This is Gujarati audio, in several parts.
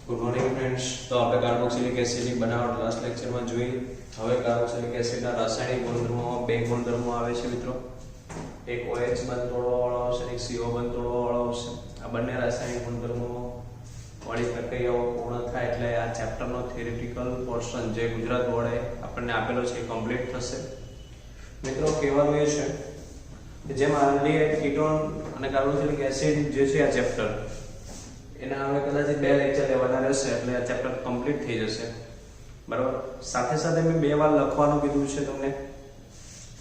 Good morning friends. તો આપણે કાર્બોક્સિલિક એસિડની બનાવટ લાસ્ટ લેક્ચરમાં જોઈ. હવે કાર્બોક્સિલિક એસિડના રાસાયણિક ગુણધર્મોમાં બે ગુણધર્મો આવે છે મિત્રો. એક OH બંધ તોડવાવાળો આવશે અને એક CO બંધ તોડવાવાળો આવશે. આ બંને રાસાયણિક ગુણધર્મો વાળી પ્રક્રિયાઓ પૂર્ણ થાય એટલે આ ચેપ્ટરનો થિયરિટિકલ પોર્શન જે ગુજરાત બોર્ડે આપણને આપેલો છે એ કમ્પ્લીટ થશે. મિત્રો કહેવાનું એ છે કે જેમ આલ્ડીહાઇડ, કીટોન અને કાર્બોક્સિલિક એસિડ જે છે આ ચેપ્ટર એના હવે કદાચ બે લેક્ચર લેવાના રહેશે એટલે આ ચેપ્ટર કમ્પ્લીટ થઈ જશે. બરાબર. સાથે સાથે મેં બે વાર લખવાનું કીધું છે તમને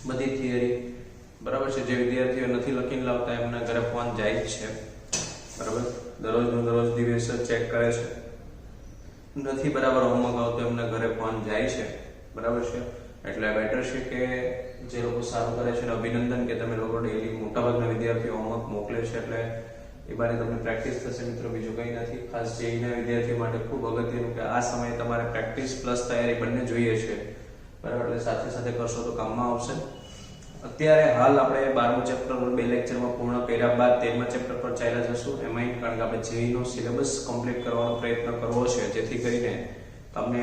બધી થિયરી. બરાબર છે. જે વિદ્યાર્થીઓ નથી લખીને લાવતા એમના ઘરે ફોન જાય જ છે. બરાબર. દરરોજ દિવસ ચેક કરે છે. નથી બરાબર હોમવર્ક આવતો એમના ઘરે ફોન જાય છે. બરાબર છે. એટલે બેટર છે કે જે લોકો સારું કરે છે અભિનંદન કે તમે લોકો ડેઈલી મોટાભાગના વિદ્યાર્થીઓ હોમવર્ક મોકલે છે એટલે એ બારે તમને પ્રેક્ટિસ થશે મિત્રો. બીજું કંઈ નથી. ખાસ જેઈના વિદ્યાર્થીઓ માટે ખૂબ અગત્યનું કે આ સમયે તમારે પ્રેક્ટિસ પ્લસ તૈયારી બંને જોઈએ છે. બરાબર. એટલે સાથે સાથે કરશો તો કામમાં આવશે. અત્યારે હાલ આપણે 12મું ચેપ્ટર બે લેક્ચરમાં પૂર્ણ કર્યા બાદ 13મા ચેપ્ટર પર ચાલ્યા જશું. એમાં કારણ કે આપણે જેઈનો સિલેબસ કમ્પ્લીટ કરવાનો પ્રયત્ન કરવો છે જેથી કરીને તમને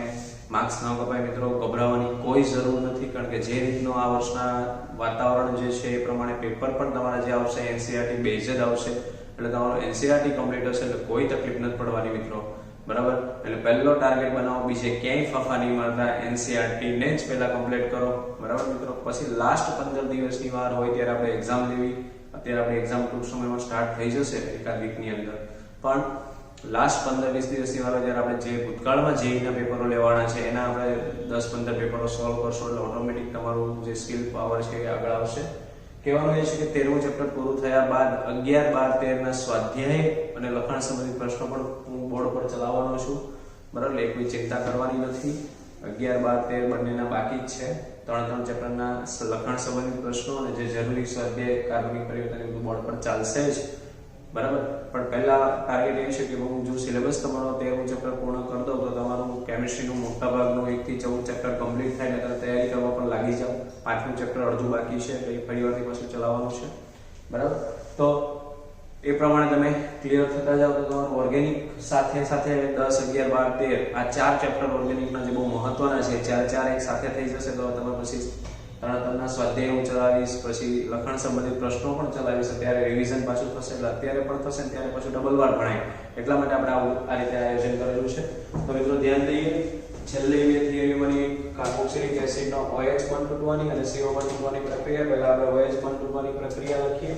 માર્ક્સ ન કપાય. મિત્રો ગભરાવાની કોઈ જરૂર નથી કારણ કે જે રીતનો આ વર્ષના વાતાવરણ જે છે એ પ્રમાણે પેપર પણ તમારા જે આવશે NCERT બેઝ જ આવશે. એટલે તમારો NCERT કમ્પ્લીટ હશે એટલે કોઈ તકલીફ નથી પડવાની મિત્રો. બરાબર. એટલે પહેલો ટાર્ગેટ બનાવો, બીજે ક્યાંય ફાફા નહીં મારતા, NCERT ને જ પહેલા કમ્પ્લીટ કરો. બરાબર મિત્રો. પછી લાસ્ટ 15 દિવસની વાર હોય ત્યારે આપણે એક્ઝામ લેવી. અત્યારે આપણે એક્ઝામ ટૂંક સમયમાં સ્ટાર્ટ થઈ જશે એકાદ વીકની અંદર. પણ લાસ્ટ 15-20 દિવસની વાર જ્યારે આપણે જે ભૂતકાળમાં જેઈના પેપરો લેવાના છે એના આપણે 10-15 પેપરો સોલ્વ કરશો એટલે ઓટોમેટિક તમારું જે સ્કિલ પાવર છે એ આગળ આવશે. કહેવાનું એ છે કે 13મું ચેપ્ટર પૂરું થયા બાદ 11, 12, 13 ના સ્વાધ્યાય અને લખાણ સંબંધિત પ્રશ્નો પણ હું બોર્ડ પર ચલાવવાનો છું. બરાબર. એટલે કોઈ ચિંતા કરવાની નથી. 11, 12, 13 બંનેના બાકી જ છે. 3 ચેપ્ટરના લખાણ સંબંધિત પ્રશ્નો અને જે જરૂરી સ્વાધ્યાય કાર્બનિક પરિવર્તન એ બધું બોર્ડ પર ચાલશે જ. બરાબર. પણ પહેલા ટાર્ગેટ એ છે કે હું જો સિલેબસ તમારો 13મું ચેપ્ટર પૂર્ણ કરી દઉં તો તમારું કેમિસ્ટ્રીનું મોટા ભાગનું 1 થી 14 ચેપ્ટર કમ્પ્લીટ થાય એટલે તૈયારી કરવા પણ લાગી જાઓ. 5મું ચેપ્ટર અડધું બાકી છે એટલે ફરીવારથી પાછું ચલાવવાનું છે. બરાબર. તો એ પ્રમાણે તમે ક્લિયર થતા જાઓ તો તમારું ઓર્ગેનિક સાથે 10, 11, 12, 13 આ 4 ચેપ્ટર ઓર્ગેનિકના જે બહુ મહત્વના છે ચાર એક સાથે થઈ જશે તો તમે પછી તરણતરના સ્વાધ્યાય હું ચલાવીશ, પછી લખાણ સંબંધિત પ્રશ્નો પણ ચલાવીશ. ત્યારે રિવિઝન પાછું થશે એટલે અત્યારે પણ થશે ને ત્યારે પાછું ડબલ વાર ભણાય. એટલા માટે આપણે આ રીતે આયોજન કરેલું છે. તો મિત્રો ધ્યાન દઈએ. છેલ્લે બે થિયરી બની કાર્બોક્સિલિક એસિડનો OH બંધ તૂટવાની અને CO બંધ તૂટવાની પ્રક્રિયા. પહેલા આપણે OH બંધ તૂટવાની પ્રક્રિયા લખીએ.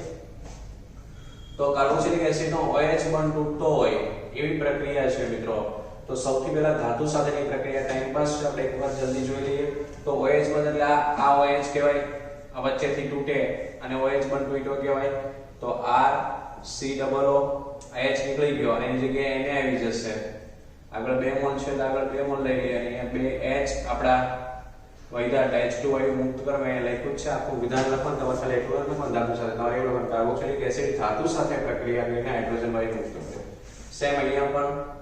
તો કાર્બોક્સિલિક એસિડનો OH બંધ તૂટતો હોય એવી પ્રક્રિયા છે મિત્રો. તો સૌથી પહેલા ધાતુ સાથેની પ્રક્રિયા ટાઈમ પાસ છે. આપણે એકવાર જલ્દી જોઈ લઈએ. તો OH બંધ એટલે આ OH કહેવાય, આ વચ્ચેથી તૂટે અને OH બંધ તૂટ્યો કહેવાય. તો RCOO H નીકળી ગયો અને એની જગ્યાએ Na આવી જશે. આગળ 2 મોલ છે એટલે આગળ 2 મોલ લઈ લઈએ અને અહીંયા 2 H આપડા વૈધા H2 વાયુ મુક્ત કરવા અહીંયા લખ્યું છે. આખું વિધાન લખવાનું તમારે ખાલી એટલું લખવાનું ધાતુ સાથે. તમારે એવું લખવાનું કાર્બોક્સિલિક એસિડ ધાતુ સાથે પ્રક્રિયા કરીને હાઇડ્રોજન વાયુ મુક્ત કરે. સેમ અહીંયા પણ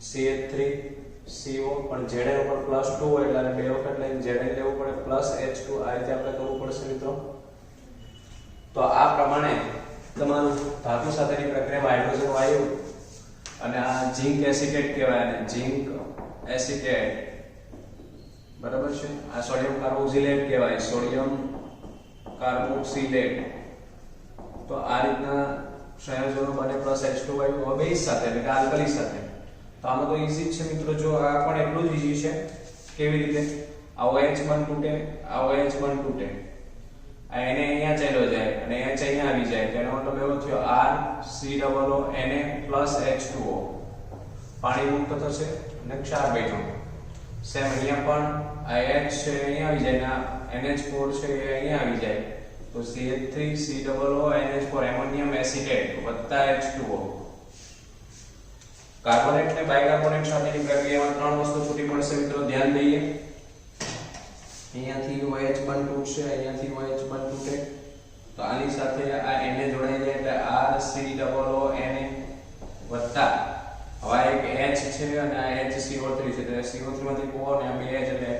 CH3CO પણ Zn ઉપર +2 હોય એટલે 2 વખત લઈને Zn લેવું પડે +H2 આ રીતે આપણે કરવું પડશે મિત્રો. તો આ પ્રમાણે તમારું ધાતુ સાથેની પ્રક્રિયામાં હાઇડ્રોજન વાયુ અને આ ઝિંક એસિટેટ કહેવાય અને ઝિંક એસિટેટ. બરાબર છે. આ સોડિયમ કાર્બોક્સિલેટ કહેવાય, સોડિયમ કાર્બોક્સિલેટ. તો આ રીતના સંયોજનો બને +H2 વાયુ બે સાથે એટલે કે આલ્કલી સાથે. તો આમાં તો ઈઝી જ છે મિત્રો. જો આ પણ એટલું જ ઈઝી છે. કેવી રીતે? આ OH બંધ તૂટે, આ OH બંધ તૂટે, આ એને અહીંયા ચાલ્યો જાય અને H અહીંયા આવી જાય. તેનો મતલબ એવો થયો RCOO Na H2O પાણી મુક્ત થશે અને ક્ષાર બન્યો. સેમ અહીંયા પણ આ H છે અહીંયા આવી જાય અને NH4 છે એ અહીંયા આવી જાય. તો CH3COO NH4 ammonium acetate +H2O. Carbonate ને બાયકાર્બોનેટ સાથેની પ્રક્રિયામાં 3 વસ્તુ છૂટી પડશે મિત્રો. ધ્યાન દઈએ. અહીંયાથી OH બંધ તૂટશે, અહીંયાથી OH બંધ તૂટે તો આની સાથે આ Na જોડાઈ જાય એટલે RCOO Na વત્તા હવે એક H છે અને આ HCO3 છે એટલે CO3 માંથી O અને આ બે H એટલે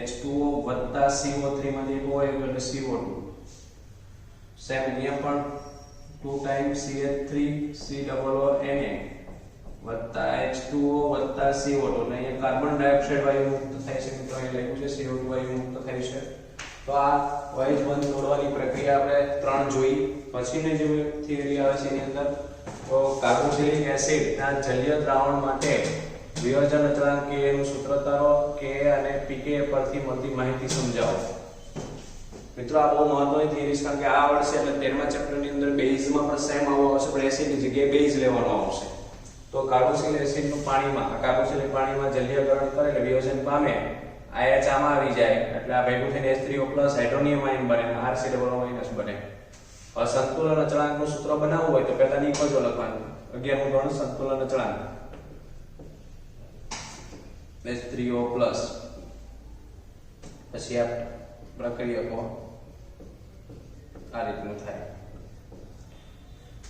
H2O વત્તા CO3 માંથી O એટલે CO2. સેમ અહીંયા પણ 2 ટાઈમ CH3COO Na વત્તા H2O વત્તા CO2 અને અહીંયા કાર્બન ડાયોક્સાઇડ વાયુ મુક્ત થાય છે મિત્રો, અહીં લખ્યું છે CO2 વાયુ મુક્ત થાય છે. તો આ OH બંધ તોડવાની પ્રક્રિયા આપણે 3 જોઈ. પછીની જે થિયરી આવે છે એની અંદર તો કાર્બોક્સિલિક એસિડ ના જલીય દ્રાવણ માટે વિયોજન અચળાંક K નું સૂત્ર તારો, K અને pK પરથી મળતી માહિતી સમજાવો. મિત્રો આ બહુ મહત્વની થિયરી છે, કારણ કે આ આવડશે એટલે 13મા ચેપ્ટરની અંદર બેઝમાં પણ સેમ આવો આવશે, પણ એસિડની જગ્યાએ બેઝ લેવાનો આવશે. તો કાર્બોક્સિલિક એસિડનું પાણીમાં કાર્બોક્સિલિક પાણીમાં જલીયકરણ કરે એટલે વિયોજન પામે, IH આમાં આવી જાય એટલે આ ભેગું થઈને H3O+ હાઇડ્રોનિયમ આયન બને અને RC=- બને. હવે સંતુલન અચળાંકનું સૂત્ર બનાવવું હોય તો પહેલા નિપજો લખવાનું. 11મું ધોરણ સંતુલન અચળાંક H3O+ પછી આ પ્રક્રિયકો આ રીતનું થાય.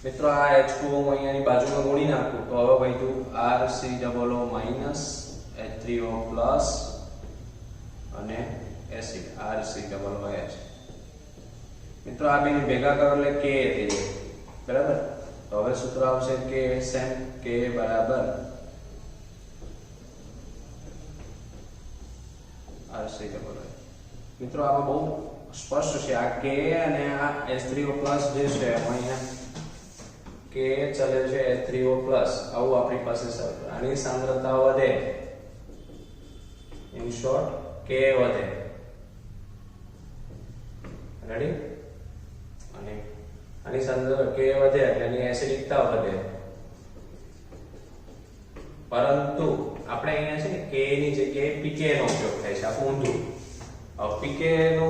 મિત્રો આ H2O અહીંયાની બાજુમાં ગુણી નાખું તો હવે વધ્યું RC=- H3O+ અને એસિડ RC=H. મિત્રો આ બેને ભેગા કરો એટલે K થઈ જાય, બરાબર. તો હવે સૂત્ર આવશે K સેમ K બરાબર RC=H. મિત્રો આમાં બહુ સ્પષ્ટ છે, આ K અને આ H3O+ જે છે અહીંયા K ચલે છે H3O+, આવું આપણી પાસે છે. આની સાંદ્રતા વધે, ઇન શોર્ટ K વધે, રેડી. અને આની સાંદ્રતા K વધે એટલે એની એસિડિકતા વધે, પરંતુ આપણે અહીંયા છે ને K ની જગ્યાએ pK નો ઉપયોગ થાય છે, આ ઊંધું. હવે pK નો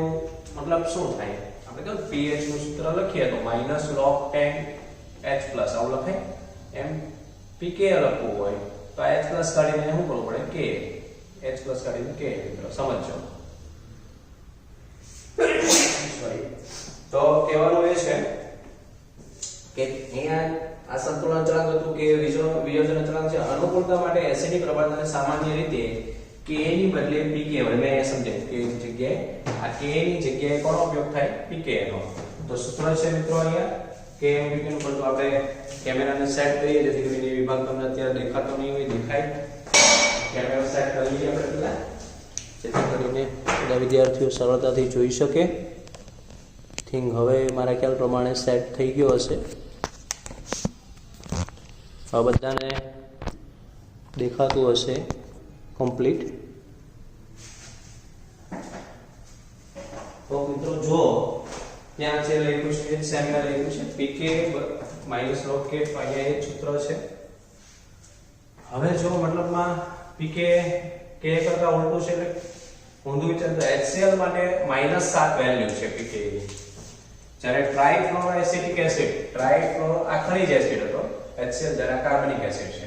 મતલબ શું થાય? આપણે કહો pH નું સૂત્ર લખીએ તો -log10H+ આવું લખાય. એમ pK લખવું હોય તો H+ કાઢીને શું કરવું પડે? K. H+ કાઢીને K. મિત્રો સમજો. સોરી. તો કહેવાનું એ છે કે અહીંયા આ સંતુલન અચળાંક હતું કે વિયોજન અચળાંક છે. અનુકૂળતા માટે એસિડની પ્રબળતાને સામાન્ય રીતે K ની બદલે pK વડે મેં સમજાવ્યું. K ની જગ્યાએ આ K ની જગ્યાએ કોનો ઉપયોગ થાય? pK નો. તો સૂત્ર છે મિત્રો અહીંયા K અને pK નું. પરંતુ આપણે કેમેરાને સેટ કરીએ જેથી કરીને વિભાગ તમને અત્યારે દેખાતો નહીં હોય, દેખાય. કેમેરા સેટ કરી લઈએ આપણે પહેલા, જેથી કરીને બધા વિદ્યાર્થીઓ સરળતાથી જોઈ શકે. થિંક હવે મારા ખ્યાલ પ્રમાણે સેટ થઈ ગયો હશે. આ બધાને દેખાતું હશે કમ્પ્લીટ. તો મિત્રો જો ત્યાં છે લખ્યું છે સેમમાં લખ્યું છે pK -log K, અહીંયા એ સૂત્ર છે. હવે જો મતલબમાં pK K કરતા ઉલટું છે એટલે ઊંધું વિચાર તો HCl માટે -7 વેલ્યુ છે pK ની. જ્યારે ટ્રાઇફ્લોરોએસિટિક એસિડ, ટ્રાઇફ્લોરો આ ખનિજ એસિડ હતો, HCl જરા કાર્બનિક એસિડ છે.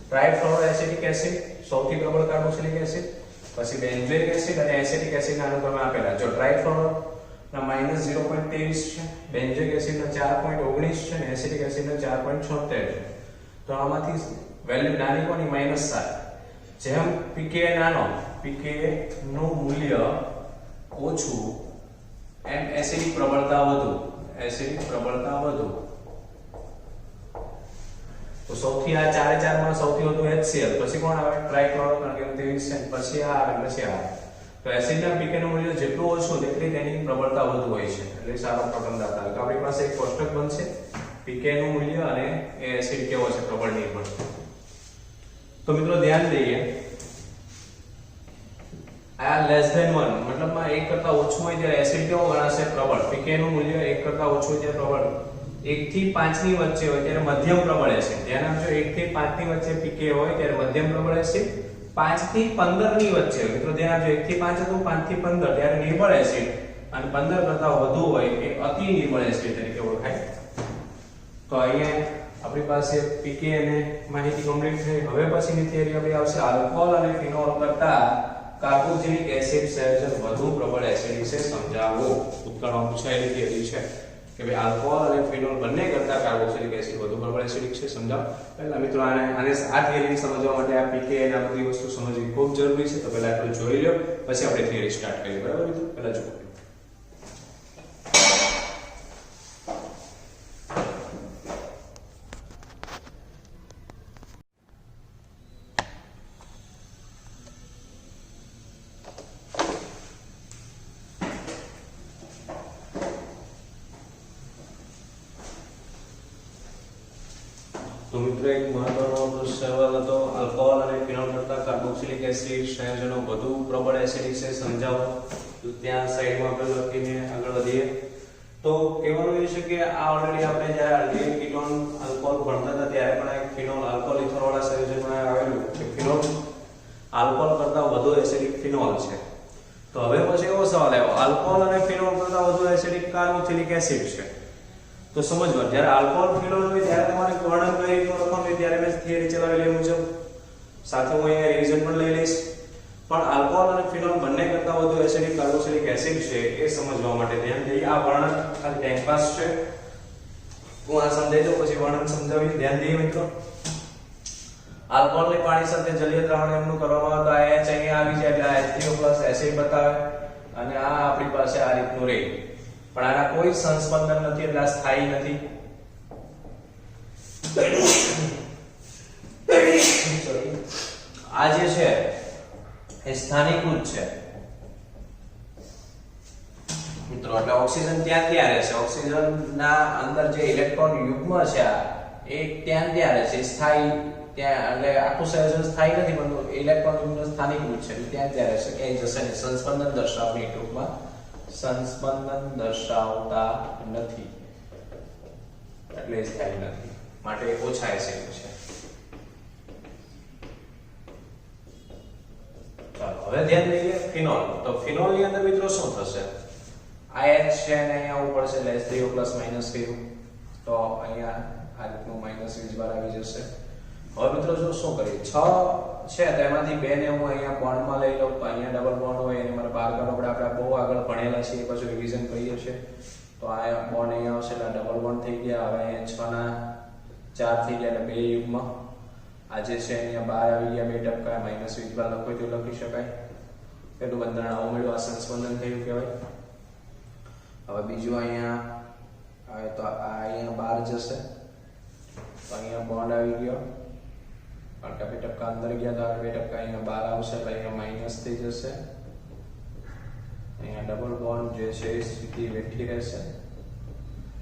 ટ્રાઇફ્લોરોએસિટિક એસિડ સૌથી પ્રબળ કાર્બોક્સિલિક એસિડ, પછી બેન્ઝોઇક એસિડ અને એસિટિક એસિડ ના અનુક્રમે આપેલા. જો ટ્રાઇફ્લોરો ના -0.23 છે, બેન્ઝોઇક એસિડ ના 4.19 છે અને એસિટિક એસિડ ના 4.76 છે. તો આમાંથી વેલ્યુ નાની કોની? -7. જેમ pK નાનો, pK નું મૂલ્ય ઓછું, એમ એસિડિક પ્રબળતા વધુ, એસિડિક પ્રબળતા વધુ. તો સૌથી આ ચારે ચારમાં સૌથી વધુ HCl, પછી કોણ આવે? ટ્રાઇક્લોરો, કારણ કે 23 છે, પછી આ આવે, પછી આ. તો એસિડના pK નું મૂલ્ય જેટલું ઓછું તેટલી તેની પ્રબળતા વધુ હોય છે, એટલે સારો પ્રોટોન દાતા. તો આપણી પાસે એક કોષ્ટક બનશે pK નું મૂલ્ય અને એ એસિડ કેવો છે પ્રબળ ની પણ. તો મિત્રો ધ્યાન દઈએ, આ <1 મતલબમાં 1 કરતા ઓછું હોય ત્યારે એસિડ કેવો ગણાશે? પ્રબળ. pK નું મૂલ્ય 1 કરતા ઓછું હોય ત્યારે પ્રબળ. 1 થી 5 ની વચ્ચે હોય ત્યારે મધ્યમ પ્રબળ એસિડ. ધ્યાન આપજો, 1 થી 5 ની વચ્ચે pK હોય ત્યારે મધ્યમ પ્રબળ એસિડ. 5 થી 15 ની વચ્ચે હોય, મિત્રો ધ્યાન આપજો, 1 થી 5 હતું, 5 થી 15 ત્યારે નિર્બળ એસિડ, અને 15 કરતા વધુ હોય એ અતિ નિર્બળ એસિડ તરીકે ઓળખાય. તો અહીંયા આપણી પાસે pK અને માહિતી કમ્પ્લીટ થઈ. હવે પછીની થિયરી આપણી આવશે આલ્કોહોલ અને ફિનોલ કરતા કાર્બોક્સિલિક એસિડ સંયોજન વધુ પ્રબળ એસિડ વિશે સમજાવો. ઉત્તરમાં પૂછાયેલી થિયરી છે કે ભાઈ આલ્કોહોલ અને ફિનોલ બંને કરતા કાર્બોક્સિલિક એસિડ વધુ પ્રબળ એસિડિક છે, સમજાવો. પહેલા મિત્રો આને આ થિયરી સમજવા માટે આ pK અને આ બધી વસ્તુ સમજવી ખૂબ જરૂરી છે. તો પહેલા આપણે જોઈ લો, પછી આપણે થિયરી સ્ટાર્ટ કરીએ, બરાબર મિત્રો? પહેલા જુઓ. તો મિત્રો એક મહત્વનો સવાલ હતો, આલ્કોહોલ અને ફિનોલ કરતા કાર્બોક્સિલિક એસિડ સંયોજનો વધુ પ્રબળ એસિડિક છે, સમજાવો. તો ત્યાં સાઈડમાં આપણે લખીને આગળ વધીએ. તો કહેવાનું એ છે કે આ ઓલરેડી આપણે જ્યારે આલ્ડિહાઇડ કીટોન આલ્કોહોલ ભણતા હતા ત્યારે પણ એક ફિનોલ આલ્કોહોલ ઇથર વાળા સંયોજનમાં આવેલું કે ફિનોલ આલ્કોહોલ કરતા વધુ એસિડિક ફિનોલ છે. તો હવે પછી એવો સવાલ આવ્યો, આલ્કોહોલ અને ફિનોલ કરતા વધુ એસિડિક કાર્બોક્સિલિક એસિડ છે. તો સમજવા, જ્યારે આલ્કોહોલ ફિનોલ હોય ત્યારે તમારે વર્ણન કઈ રીતનું લખવાનું હોય ત્યારે મેં થિયરી ચલાવેલી મુજબ સાથે હું અહીંયા રિવિઝન પણ લઈ લઈશ. પણ આલ્કોહોલ અને ફિનોલ બંને કરતા વધુ એસિડિક કાર્બોક્સિલિક એસિડ છે એ સમજવા માટે ધ્યાન દઈએ. આ વર્ણન ખાલી ટાઈમ પાસ છે, હું આ સમજાવી દઉં પછી વર્ણન સમજાવી. ધ્યાન દઈએ મિત્રો. આલ્કોહોલને પાણી સાથે જલીય દ્રાવણ એમનું કરવામાં આવે તો આ H અહીંયા આવી જાય એટલે H3O+ એસિડ બતાવે અને આ આપણી પાસે આ રીતનું રહે. પણ આના કોઈ સંસ્પંદન નથી એટલે આ સ્થાયી નથી. આ જે છે એ સ્થાનીકૃત છે મિત્રો, એટલે ઓક્સિજન ત્યાં રહેશે. ઓક્સિજન ના અંદર જે ઇલેક્ટ્રોન યુગ્મ છે આ એ ત્યાં રહેશે, સ્થાયી ત્યાં, એટલે આખું સંયોજન સ્થાયી નથી પણ ઇલેક્ટ્રોન યુગ્મ સ્થાનીકૃત છે એટલે ત્યાં રહેશે, ક્યાંય જશે નહીં. સંસ્પંદન દર્શાવની ટૂંકમાં સંસ્પંદન દર્શાવતા નથી એટલે સ્થાયી નથી, માટે ઓછા એસિડ છે. ચાલો હવે ધ્યાન દઈએ ફિનોલ. તો ફિનોલ ની અંદર મિત્રો શું થશે? આ H છે અને અહીંયા ઉપર છે એટલે H3O+ માઈનસ કર્યું તો અહીંયા આ રીતનું માઈનસ વીજભાર આવી જશે. હવે મિત્રો જો શું કરીએ, 6 છે તો એમાંથી 2 ને હું અહીંયા બોન્ડમાં લઈ લઉં તો અહીંયા ડબલ બોન્ડ હોય એને મારે બહાર કાઢવો પડે. આપણે બહુ આગળ ભણેલા છીએ, પછી રિવિઝન કરીએ છીએ. તો આ બોન્ડ અહીંયા આવશે એટલે ડબલ બોન્ડ થઈ ગયા. હવે અહીંયા 6 ના 4 થઈ ગયા એટલે 2 યુગ્મ. આ જે છે અહીંયા બહાર આવી ગયા 2 ટપકા, માઈનસ વીજભાર લખો તો લખી શકાય. પેલું બંધારણ આવું મળ્યું, આ સંસ્પંદન થયું કહેવાય. હવે બીજું અહીંયા આવે તો આ અહીંયા બહાર જશે તો અહીંયા બોન્ડ આવી ગયો, કારણ કે 2 ટપકા અંદર ગયા તો 2 ટપકા અહીંયા બહાર આવશે એટલે અહીંયા માઈનસ થઈ જશે. અહીંયા ડબલ બોન્ડ જે છે એ સ્થિતિ બેઠી રહેશે.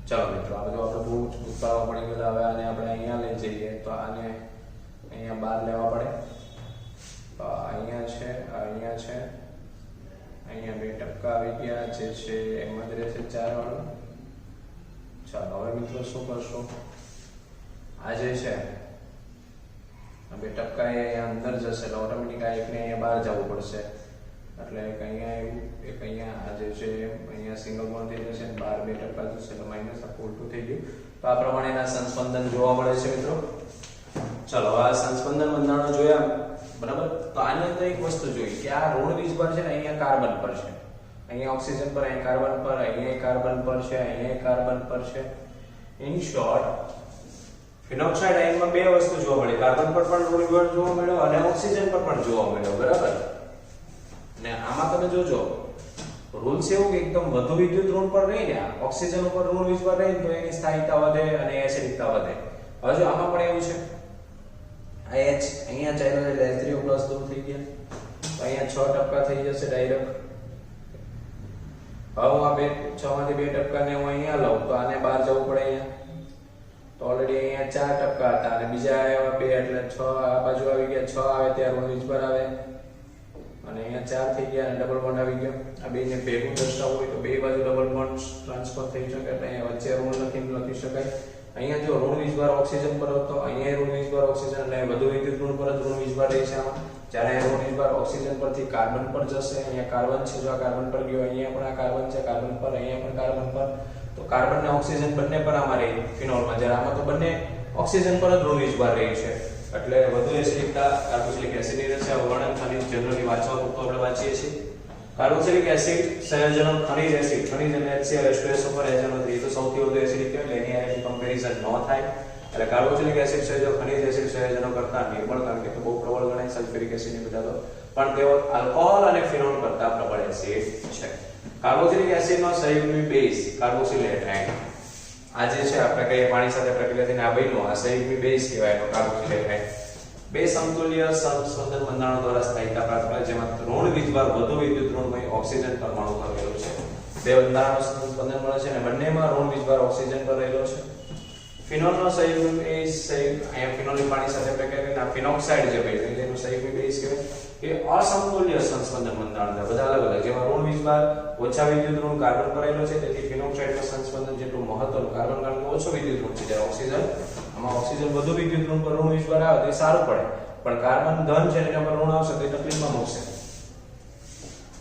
ચાલો મિત્રો, આ બધું આપણે બહુ ઉતાવળ પડી ગયેલા. હવે આને આપણે અહીંયા લઈ જઈએ તો આને અહીંયા બહાર લેવા પડે. તો અહીંયા છે, અહીંયા છે, અહીંયા 2 ટપકા આવી ગયા જે છે એમ જ રહેશે 4 વાળું. ચાલો હવે મિત્રો શું કરશું, આ જે છે આ 2 ટપકા એ અંદર જશે એટલે ઓટોમેટિક આ એકને અહીંયા બહાર જવું પડશે. એટલે એક અહીંયા એવું, એક અહીંયા આ જે છે અહીંયા સિંગલ બોન્ડ થઈ જશે અને બહાર 2 ટપકા જશે એટલે માઈનસ આ ઉલટું થઈ ગયું. તો આ પ્રમાણેના સંસ્પંદન જોવા મળે છે મિત્રો. ચલો હવે આ સંસ્પંદન બંધારણો જોયા બરાબર. તો આની અંદર એક વસ્તુ જોઈ કે આ ઋણ વીજભાર છે ને અહીંયા કાર્બન પર છે, અહીંયા ઓક્સિજન પર, અહીંયા કાર્બન પર, અહીંયા કાર્બન પર છે, અહીંયા કાર્બન પર છે. ઇન શોર્ટ ફિનોક્સાઇડ આયનમાં 2 વસ્તુ જોવા મળી, કાર્બન પર પણ ઋણ વીજભાર જોવા મળ્યો અને ઓક્સિજન પર પણ જોવા મળ્યો બરાબર. ને આમાં તમે જોજો રૂલ્સ એવું કે એકદમ વધુ વિદ્યુત ઋણ પર રહીને ઓક્સિજન ઉપર ઋણ વીજભાર રહે તો એની સ્થાયીતા વધે અને એસિડિકતા વધે. હવે જો આમાં પણ એવું છે, આ H અહીંયા ચાલ્યો એટલે H3O+ દૂર થઈ ગયા તો અહીંયા 6 ટપકા થઈ જશે ડાયરેક્ટ. હવે હું આ 6 માંથી 2 ટપકાને હું અહીંયા લઉં તો આને બહાર જવું પડે અહીંયા. તો ઓલરેડી અહીંયા 4 ટપકા હતા અને બીજા આવ્યા 2 એટલે 6 આ બાજુ આવી ગયા. 6 આવે ત્યારે ઋણ વીજભાર આવે અને અહીંયા 4 થઈ ગયા અને ડબલ બોન્ડ આવી ગયો. આ બેને ભેગું દર્શાવવું હોય તો 2 બાજુ ડબલ બોન્ડ ટ્રાન્સફર થઈ શકે એટલે અહીંયા વચ્ચે ઋણ લખી શકાય. અહીંયા જો ઋણ વીજભાર ઓક્સિજન પર હતો, અહીંયા ઋણ વીજભાર ઓક્સિજન એટલે વધુ વિદ્યુત ઋણ પર જ ઋણ વીજભાર રહે છે આમાં. જ્યારે ઋણ વીજભાર ઓક્સિજન પરથી કાર્બન પર જશે, અહીંયા કાર્બન છે, જો આ કાર્બન પર ગયો, અહીંયા પણ આ કાર્બન છે, કાર્બન પર, અહીંયા પણ કાર્બન પર, તો કાર્બન અને ઓક્સિજન બંને પર આમાં રહે ફિનોલમાં. જ્યારે આમાં તો બંને ઓક્સિજન પર જ ઋણ વીજભાર રહે છે એટલે વધુ એસિડિકતા કાર્બોક્સિલિક એસિડની રહેશે. આ વર્ણન ખાલી જનરલી વાંચવા પૂરતું આપણે વાંચીએ છીએ. કાર્બોક્સિલિક એસિડ સંયોજનો ખનિજ એસિડ, ખનિજ અને HCl H2SO4 HNO3 તો સૌથી વધુ એસિડિક કહેવાય એટલે એની કમ્પેરિઝન ન થાય. એટલે કાર્બોક્સિલિક એસિડ સંયોજનો ખનિજ એસિડ સંયોજનો કરતા નિર્બળ, કારણ કે બહુ પ્રબળ ગણાય સલ્ફ્યુરિક એસિડ ની બધા, પણ તેઓ આલ્કોહોલ અને ફિનોલ કરતા પ્રબળ એસિડ છે. કાર્બોક્સિલિક એસિડનો સંયુગ્મી બેઝ કાર્બોક્સિલેટ. આ જે છે આપણે કહીએ પાણી સાથે પ્રક્રિયા થઈને આ બન્યું, આ સંયુગ્મી બેઝ કહેવાય એનો કાર્બોક્સિલેટ. 2 સમતુલ્ય સંસ્પંદન બંધારણો દ્વારા સ્થાયીતા પ્રાપ્ત કરે જેમાં ઋણ વીજભાર વધુ વિદ્યુત ઋણમય ઓક્સિજન પરમાણુ પર રહેલો છે. 2 બંધારણો સંસ્પંદન મળે છે અને બંનેમાં ઋણ વીજભાર ઓક્સિજન પર રહેલો છે. ફિનોલનો સંયુગ્મ બેઝ અહીંયા ફિનોલિક પાણી સાથે પ્રક્રિયા કરીને ફિનોક્સાઇડ જે બેઝ એટલે એનો સંયુગ્મ બેઝ કહેવાય એ અસમતુલ્ય સંસ્પંદન બંધારણ છે બધા અલગ અલગ જેમાં ઋણ વીજભાર ઓછા વિદ્યુત ઋણ કાર્બન કરેલો છે તેથી ફિનોક્સાઇડનું સંસ્પંદન જેટલું મહત્વનું કાર્બન કારણ કે ઓછો વિદ્યુત ઋણ છે જ્યારે ઓક્સિજન આમાં ઓક્સિજન વધુ વિદ્યુત ઋણ પર ઋણ વીજભાર આવે તો એ સારું પડે પણ કાર્બન ધન છે એટલે પર ઋણ આવશે તો એ તકલીફમાં મૂકશે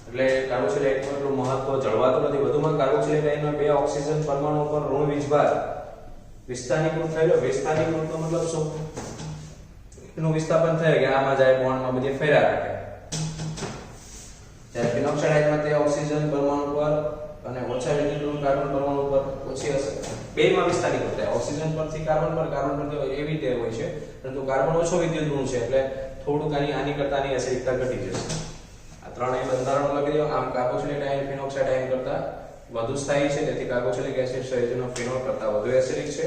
એટલે કાર્બોક્સિલિક આયનનું એટલું મહત્વ જળવાતું નથી વધુમાં કાર્બોક્સિલિક આયનમાં બે ઓક્સિજન પરમાણુ પર ઋણ વીજભાર વિસ્થાનીકૃત થયેલો વિસ્થાનીકૃતનો મતલબ શું એનું વિસ્થાપન થાય કે આમાં જાય બોન્ડમાં બધી ફેર્યા રાખે જ્યારે ફિનોક્સાઇડ આયનમાં તે ઓક્સિજન પરમાણુ પર અને ઓછા વિદ્યુત કાર્બન પરમાણુ પર ઓછી હશે બેમાં વિસ્થાનીકૃત થાય ઓક્સિજન પરથી કાર્બન પરથી એવી રીતે હોય છે પરંતુ કાર્બન ઓછો વિદ્યુત ઋણ છે એટલે થોડુંક આની કરતાની એસિડિકતા ઘટી જશે આ ત્રણેય બંધારણો લખી દો આમ કાર્બોક્સિલિક આયન ફિનોક્સાઇડ આયન કરતા વધુ સ્થાયી છે તેથી કાર્બોક્સિલિક એસિડ સંયોજનો ફિનોલ કરતા વધુ એસિડિક છે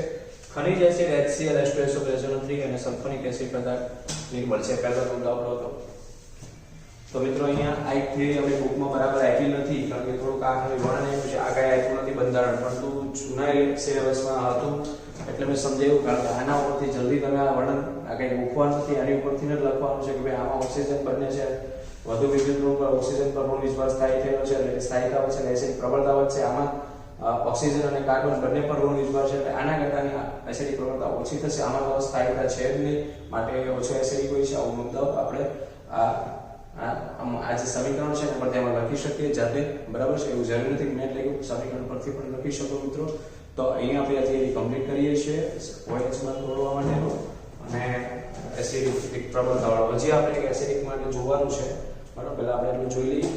ખનિજ એસિડ HCl H2SO3 અને સલ્ફોનિક એસિડ કરતા નિર્બળ છે પહેલો મુદ્દો હતો તો મિત્રો અહીંયા આ થિયરી આપણે બુકમાં બરાબર આપી નથી કારણ કે થોડુંક આ ખાલી વર્ણન આપ્યું છે આ કાંઈ આપ્યું નથી બંધારણ પરંતુ જૂના સિલેબસમાં હતું એટલે મેં સમજાવ્યું કારણ કે આના ઉપરથી જલ્દી તમે આ વર્ણન આ કંઈ મૂકવાનું નથી આની ઉપરથી જ લખવાનું છે કે ભાઈ આમાં ઓક્સિજન બંને છે વધુ વિદ્યુત ઋણ પર ઓક્સિજન પર ઋણ વીજભાર સ્થાયી થયેલો છે એટલે સ્થાયીતા વધશે એટલે એસિડ પ્રબળતા વધશે આમાં ઓક્સિજન અને કાર્બન બંને પર ઋણ વીજભાર છે એટલે આના કરતાની એસિડિક પ્રબળતા ઓછી થશે આમાં તો સ્થાયીતા છે જ નહીં માટે ઓછો એસિડિક હોય છે આવો મુદ્દો આપણે આ જે સમીકરણ છે એના પર તેમાં લખી શકીએ જાતે બરાબર છે એવું જરૂરી નથી મેં લખ્યું સમીકરણ પરથી પણ લખી શકો મિત્રો તો અહીંયા આપણે આ થિયરી કમ્પ્લીટ કરીએ છીએ OH માં તોડવા માટેનો અને એસિડિક પ્રબળતા વાળો હજી આપણે એક એસિડિક માટે જોવાનું છે બરાબર પહેલા આપણે એટલું જોઈ લઈએ